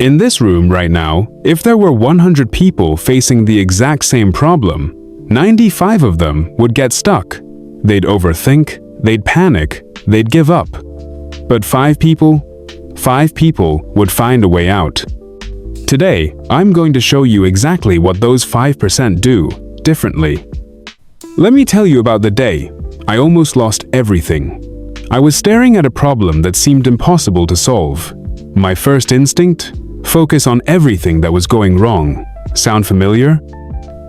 In this room right now, if there were 100 people facing the exact same problem, 95 of them would get stuck. They'd overthink, they'd panic, they'd give up. But 5 people would find a way out. Today, I'm going to show you exactly what those 5% do differently. Let me tell you about the day I almost lost everything. I was staring at a problem that seemed impossible to solve. My first instinct? Focus on everything that was going wrong. Sound familiar?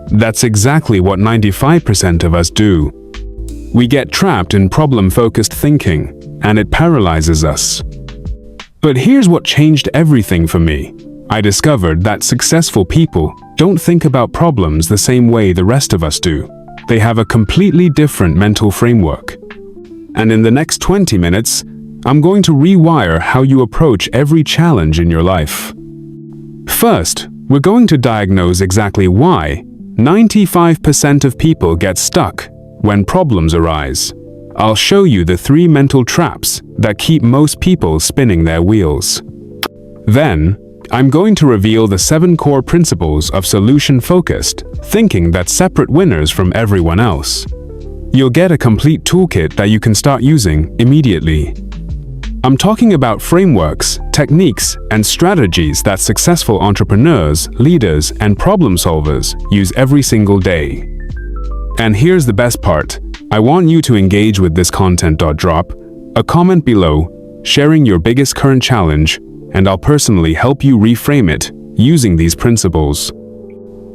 That's exactly what 95% of us do. We get trapped in problem-focused thinking, and it paralyzes us. But here's what changed everything for me. I discovered that successful people don't think about problems the same way the rest of us do. They have a completely different mental framework. And in the next 20 minutes, I'm going to rewire how you approach every challenge in your life. First, we're going to diagnose exactly why 95% of people get stuck when problems arise. I'll show you the 3 mental traps that keep most people spinning their wheels. Then, I'm going to reveal the 7 core principles of solution-focused thinking that separate winners from everyone else. You'll get a complete toolkit that you can start using immediately. I'm talking about frameworks, techniques, and strategies that successful entrepreneurs, leaders, and problem solvers use every single day. And here's the best part. I want you to engage with this content. Drop a comment below, sharing your biggest current challenge, and I'll personally help you reframe it using these principles.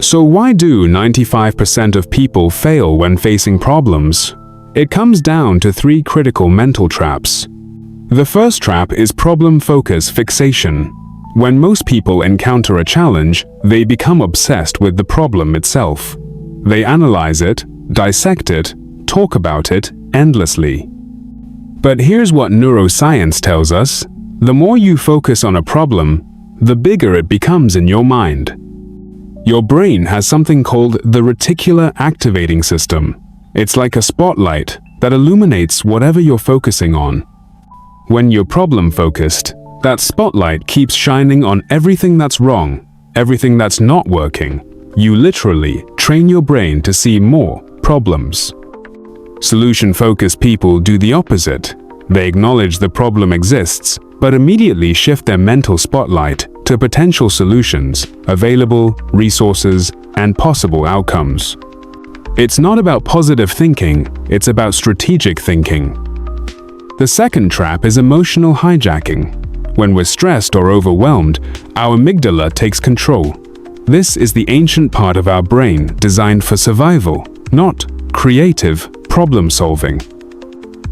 So why do 95% of people fail when facing problems? It comes down to 3 critical mental traps. The first trap is problem focus fixation. When most people encounter a challenge, they become obsessed with the problem itself. They analyze it, dissect it, talk about it endlessly. But here's what neuroscience tells us. The more you focus on a problem, the bigger it becomes in your mind. Your brain has something called the reticular activating system. It's like a spotlight that illuminates whatever you're focusing on. When you're problem-focused, that spotlight keeps shining on everything that's wrong, everything that's not working. You literally train your brain to see more problems. Solution-focused people do the opposite. They acknowledge the problem exists, but immediately shift their mental spotlight to potential solutions, available resources, and possible outcomes. It's not about positive thinking, it's about strategic thinking. The second trap is emotional hijacking. When we're stressed or overwhelmed, our amygdala takes control. This is the ancient part of our brain designed for survival, not creative problem solving.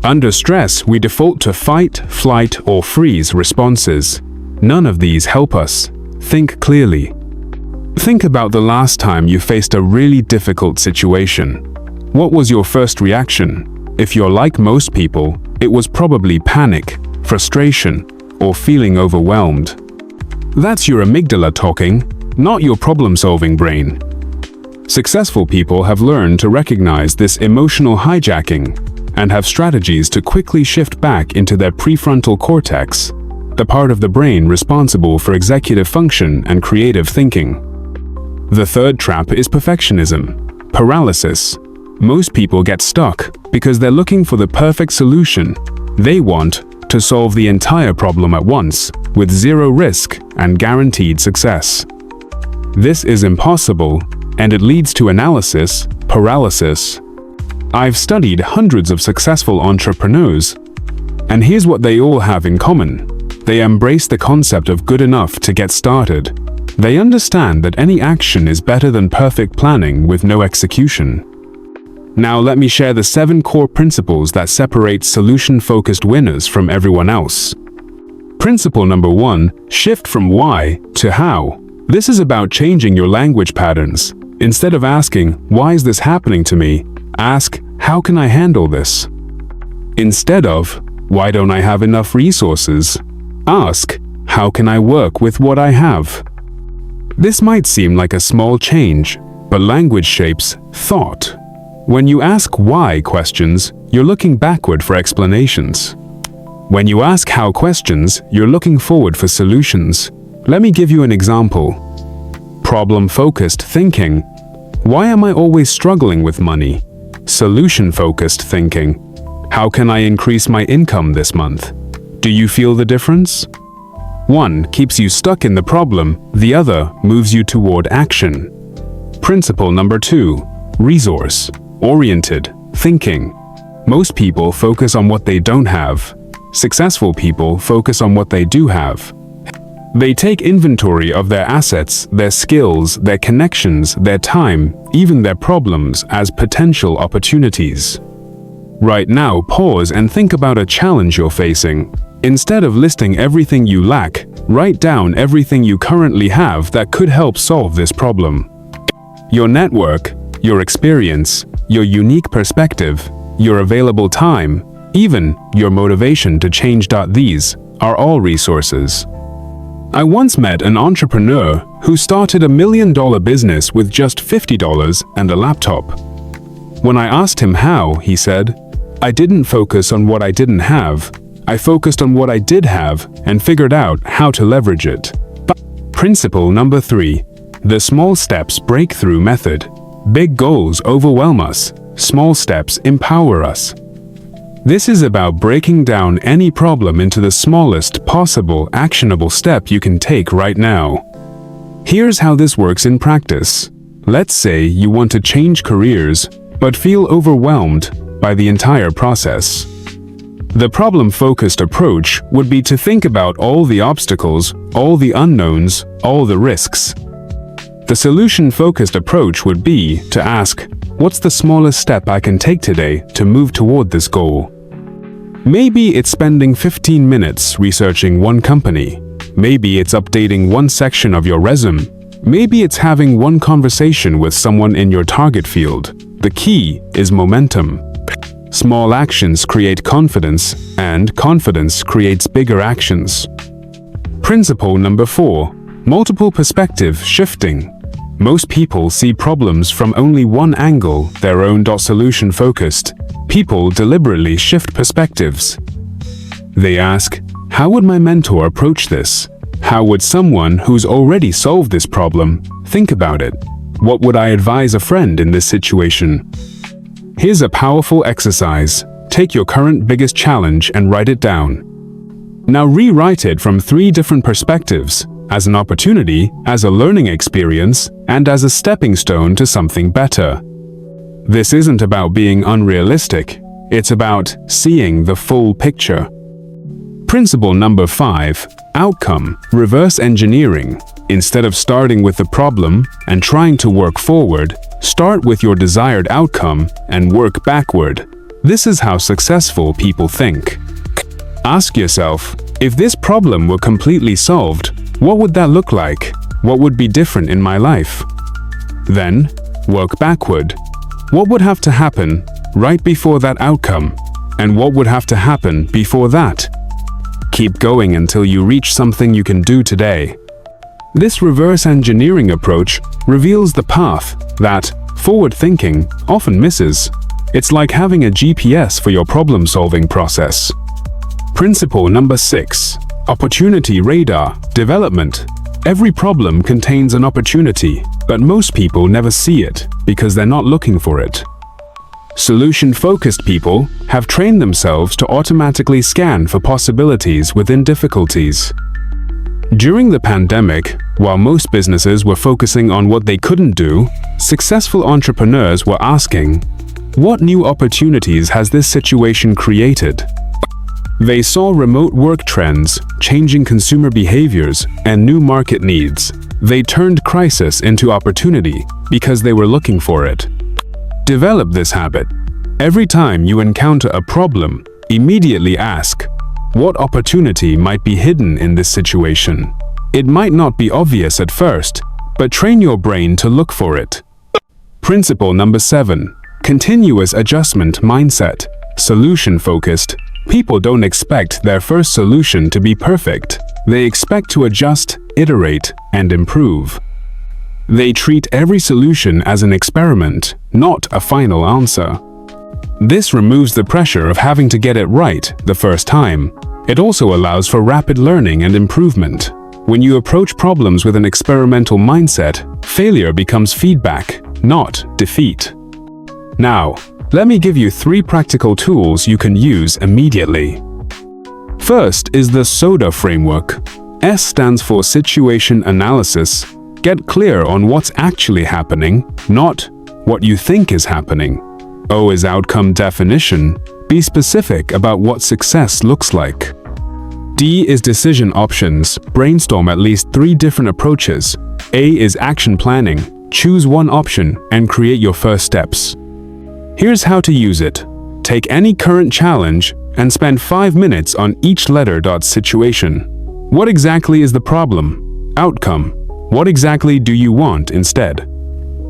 Under stress, we default to fight, flight, or freeze responses. None of these help us think clearly. Think about the last time you faced a really difficult situation. What was your first reaction? If you're like most people, it was probably panic, frustration, or feeling overwhelmed. That's your amygdala talking, not your problem-solving brain. Successful people have learned to recognize this emotional hijacking and have strategies to quickly shift back into their prefrontal cortex, the part of the brain responsible for executive function and creative thinking. The third trap is perfectionism, paralysis. Most people get stuck because they're looking for the perfect solution. They want to solve the entire problem at once, with 0 risk and guaranteed success. This is impossible, and it leads to analysis paralysis. I've studied hundreds of successful entrepreneurs, and here's what they all have in common. They embrace the concept of good enough to get started. They understand that any action is better than perfect planning with no execution. Now let me share the 7 core principles that separate solution-focused winners from everyone else. Principle number 1, shift from why to how. This is about changing your language patterns. Instead of asking, why is this happening to me? Ask, how can I handle this? Instead of, why don't I have enough resources? Ask, how can I work with what I have? This might seem like a small change, but language shapes thought. When you ask why questions, you're looking backward for explanations. When you ask how questions, you're looking forward for solutions. Let me give you an example. Problem-focused thinking. Why am I always struggling with money? Solution-focused thinking. How can I increase my income this month? Do you feel the difference? One keeps you stuck in the problem, the other moves you toward action. Principle number 2, resource-oriented thinking. Most people focus on what they don't have. Successful people focus on what they do have. They take inventory of their assets, their skills, their connections, their time, even their problems as potential opportunities. Right now, pause and think about a challenge you're facing. Instead of listing everything you lack, write down everything you currently have that could help solve this problem. Your network, your experience, your unique perspective, your available time, even your motivation to change. These are all resources. I once met an entrepreneur who started $1 million business with just $50 and a laptop. When I asked him how, he said, "I didn't focus on what I didn't have. I focused on what I did have and figured out how to leverage it." Principle number 3, the small steps breakthrough method. Big goals overwhelm us. Small steps empower us. This is about breaking down any problem into the smallest possible actionable step you can take right now. Here's how this works in practice. Let's say you want to change careers, but feel overwhelmed by the entire process. The problem-focused approach would be to think about all the obstacles, all the unknowns, all the risks. The solution-focused approach would be to ask, what's the smallest step I can take today to move toward this goal? Maybe it's spending 15 minutes researching one company. Maybe it's updating one section of your resume. Maybe it's having one conversation with someone in your target field. The key is momentum. Small actions create confidence, and confidence creates bigger actions. Principle number 4, multiple perspective shifting. Most people see problems from only one angle, their own. Solution-focused people deliberately shift perspectives. They ask, how would my mentor approach this? How would someone who's already solved this problem think about it? What would I advise a friend in this situation? Here's a powerful exercise. Take your current biggest challenge and write it down. Now rewrite it from 3 different perspectives, as an opportunity, as a learning experience, and as a stepping stone to something better. This isn't about being unrealistic, it's about seeing the full picture. Principle number 5, outcome, reverse engineering. Instead of starting with the problem and trying to work forward, start with your desired outcome and work backward. This is how successful people think. Ask yourself, if this problem were completely solved, what would that look like? What would be different in my life? Then, work backward. What would have to happen right before that outcome? And what would have to happen before that? Keep going until you reach something you can do today. This reverse engineering approach reveals the path that forward thinking often misses. It's like having a GPS for your problem-solving process. Principle number 6, opportunity radar development. Every problem contains an opportunity, but most people never see it because they're not looking for it. Solution-focused people have trained themselves to automatically scan for possibilities within difficulties. During the pandemic, while most businesses were focusing on what they couldn't do, successful entrepreneurs were asking, what new opportunities has this situation created? They saw remote work trends, changing consumer behaviors, and new market needs. They turned crisis into opportunity because they were looking for it. Develop this habit. Every time you encounter a problem, immediately ask, what opportunity might be hidden in this situation? It might not be obvious at first, but train your brain to look for it. Principle number 7, continuous adjustment mindset. Solution-focused people don't expect their first solution to be perfect. They expect to adjust, iterate, and improve. They treat every solution as an experiment, not a final answer. This removes the pressure of having to get it right the first time. It also allows for rapid learning and improvement. When you approach problems with an experimental mindset, failure becomes feedback, not defeat. Now, let me give you 3 practical tools you can use immediately. First is the SODA framework. S stands for situation analysis. Get clear on what's actually happening, not what you think is happening. O is outcome definition. Be specific about what success looks like. D is decision options. Brainstorm at least 3 different approaches. A is action planning. Choose one option and create your first steps. Here's how to use it. Take any current challenge and spend 5 minutes on each letter. Situation. What exactly is the problem? Outcome. What exactly do you want instead?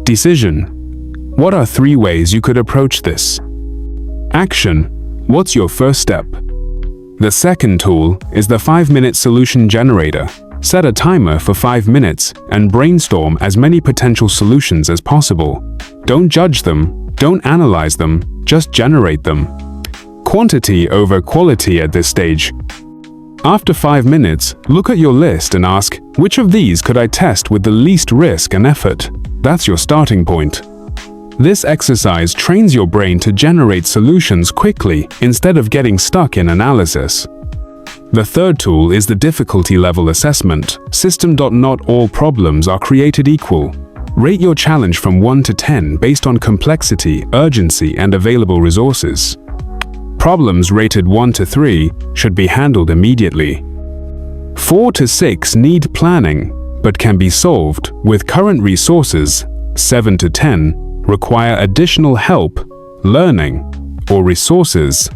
Decision. What are 3 ways you could approach this? Action. What's your first step? The second tool is the 5-minute solution generator. Set a timer for 5 minutes and brainstorm as many potential solutions as possible. Don't judge them, don't analyze them, just generate them. Quantity over quality at this stage. After 5 minutes, look at your list and ask, which of these could I test with the least risk and effort? That's your starting point. This exercise trains your brain to generate solutions quickly instead of getting stuck in analysis. The third tool is the difficulty level assessment. System. Not all problems are created equal. Rate your challenge from 1 to 10 based on complexity, urgency, and available resources. Problems rated 1 to 3 should be handled immediately. 4 to 6 need planning, but can be solved with current resources. 7 to 10 require additional help, learning, or resources.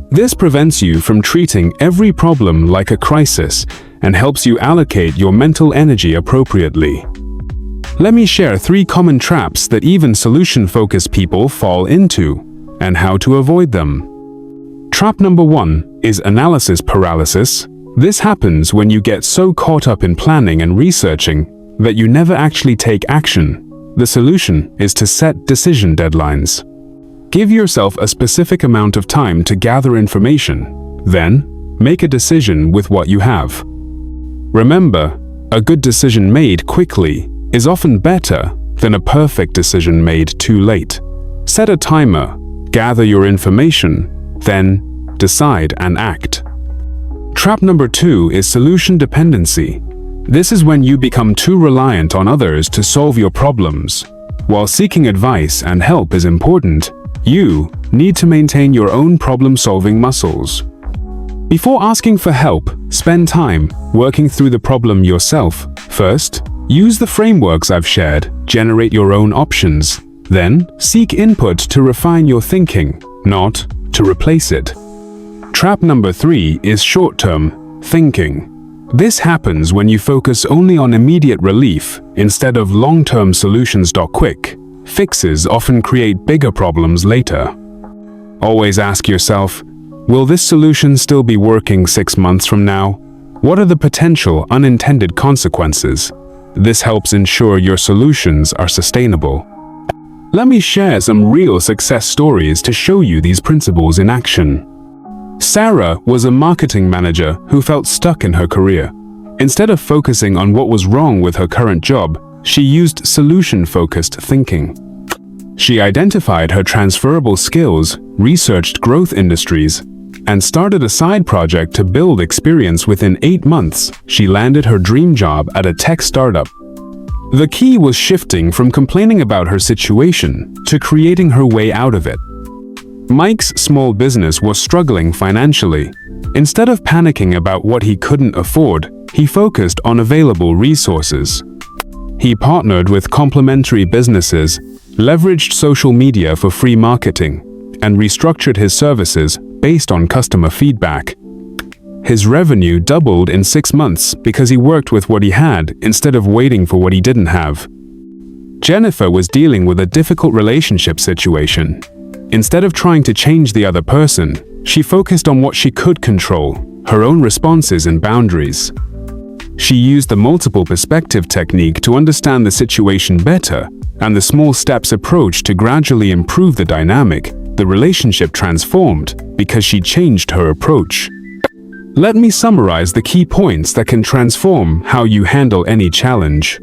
This prevents you from treating every problem like a crisis and helps you allocate your mental energy appropriately. Let me share 3 common traps that even solution-focused people fall into, and how to avoid them. Trap number 1 is analysis paralysis. This happens when you get so caught up in planning and researching that you never actually take action. The solution is to set decision deadlines. Give yourself a specific amount of time to gather information, then make a decision with what you have. Remember, a good decision made quickly is often better than a perfect decision made too late. Set a timer, gather your information, then decide and act. Trap number 2 is solution dependency. This is when you become too reliant on others to solve your problems. While seeking advice and help is important, you need to maintain your own problem-solving muscles. Before asking for help, spend time working through the problem yourself. First, use the frameworks I've shared, generate your own options. Then, seek input to refine your thinking, not to replace it. Trap number 3 is short-term thinking. This happens when you focus only on immediate relief instead of long-term solutions. Quick fixes often create bigger problems later. Always ask yourself, will this solution still be working 6 months from now? What are the potential unintended consequences? This helps ensure your solutions are sustainable. Let me share some real success stories to show you these principles in action. Sarah was a marketing manager who felt stuck in her career. Instead of focusing on what was wrong with her current job, she used solution-focused thinking. She identified her transferable skills, researched growth industries, and started a side project to build experience. Within 8 months, she landed her dream job at a tech startup. The key was shifting from complaining about her situation to creating her way out of it. Mike's small business was struggling financially. Instead of panicking about what he couldn't afford, he focused on available resources. He partnered with complementary businesses, leveraged social media for free marketing, and restructured his services based on customer feedback. His revenue doubled in 6 months because he worked with what he had instead of waiting for what he didn't have. Jennifer was dealing with a difficult relationship situation. Instead of trying to change the other person, she focused on what she could control, her own responses and boundaries. She used the multiple perspective technique to understand the situation better and the small steps approach to gradually improve the dynamic. The relationship transformed because she changed her approach. Let me summarize the key points that can transform how you handle any challenge.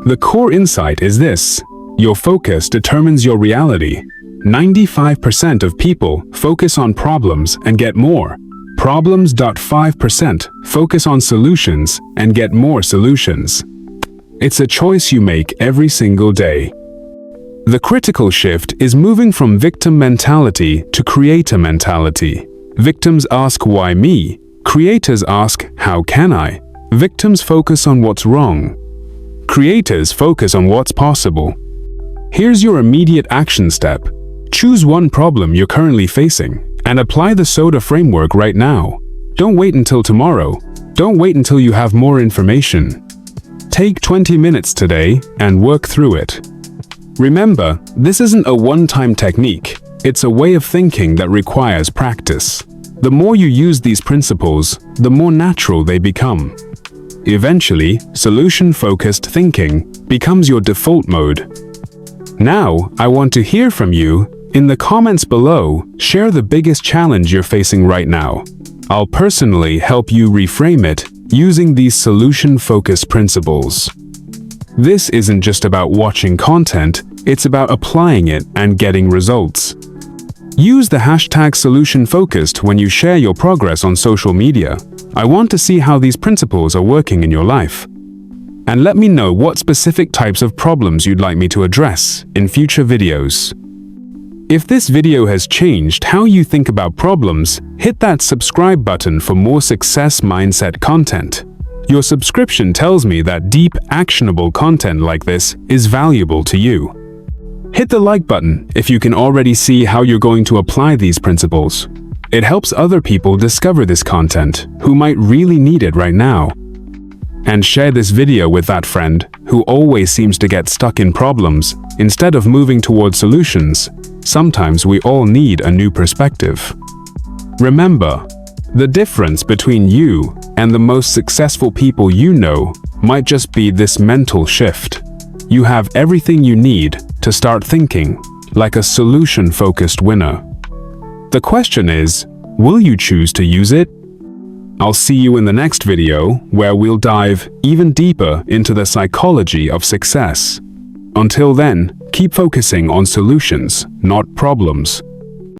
The core insight is this: your focus determines your reality. 95% of people focus on problems and get more problems. 5% focus on solutions and get more solutions. It's a choice you make every single day. The critical shift is moving from victim mentality to creator mentality. Victims ask, why me? Creators ask, how can I? Victims focus on what's wrong. Creators focus on what's possible. Here's your immediate action step. Choose one problem you're currently facing and apply the SOTA framework right now. Don't wait until tomorrow. Don't wait until you have more information. Take 20 minutes today and work through it. Remember, this isn't a one-time technique. It's a way of thinking that requires practice. The more you use these principles, the more natural they become. Eventually, solution-focused thinking becomes your default mode. Now, I want to hear from you. In the comments below, share the biggest challenge you're facing right now. I'll personally help you reframe it using these solution-focused principles. This isn't just about watching content, it's about applying it and getting results. Use the hashtag solution-focused when you share your progress on social media. I want to see how these principles are working in your life. And let me know what specific types of problems you'd like me to address in future videos. If this video has changed how you think about problems, hit that subscribe button for more success mindset content. Your subscription tells me that deep, actionable content like this is valuable to you. Hit the like button if you can already see how you're going to apply these principles. It helps other people discover this content who might really need it right now. And share this video with that friend who always seems to get stuck in problems instead of moving towards solutions. Sometimes we all need a new perspective. Remember, the difference between you and the most successful people you know might just be this mental shift. You have everything you need to start thinking like a solution-focused winner. The question is, will you choose to use it? I'll see you in the next video where we'll dive even deeper into the psychology of success. Until then, keep focusing on solutions, not problems.